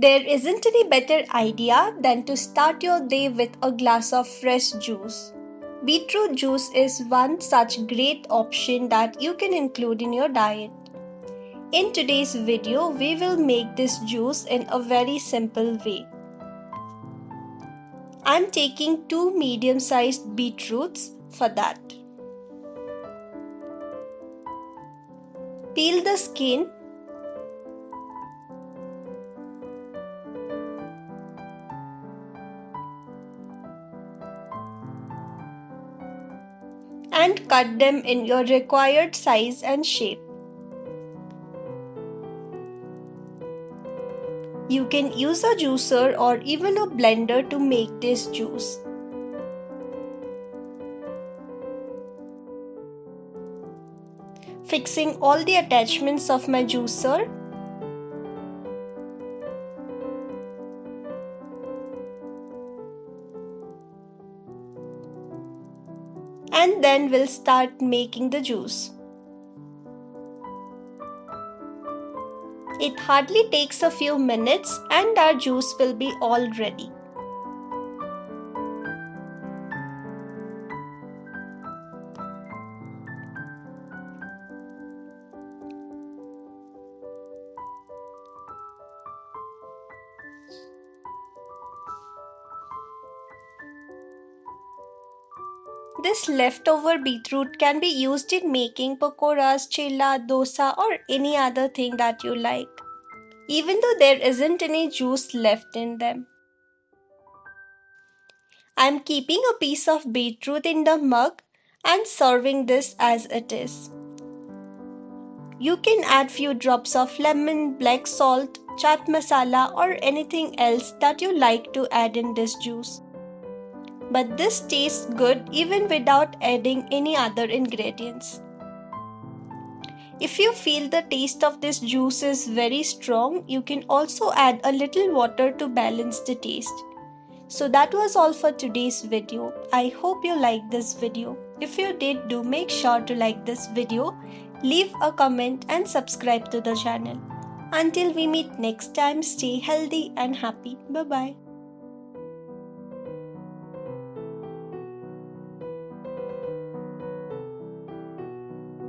There isn't any better idea than to start your day with a glass of fresh juice. Beetroot juice is one such great option that you can include in your diet. In today's video, we will make this juice in a very simple way. I'm taking 2 medium-sized beetroots for that. Peel the skin. And cut them in your required size and shape. You can use a juicer or even a blender to make this juice. Fixing all the attachments of my juicer. And then we'll start making the juice. It hardly takes a few minutes and our juice will be all ready. This leftover beetroot can be used in making pakoras, chilla, dosa or any other thing that you like, even though there isn't any juice left in them. I'm keeping a piece of beetroot in the mug and serving this as it is. You can add few drops of lemon, black salt, chaat masala or anything else that you like to add in this juice. But this tastes good even without adding any other ingredients. If you feel the taste of this juice is very strong, you can also add a little water to balance the taste. So that was all for today's video. I hope you liked this video. If you did, do make sure to like this video, leave a comment and subscribe to the channel. Until we meet next time, stay healthy and happy. Bye bye.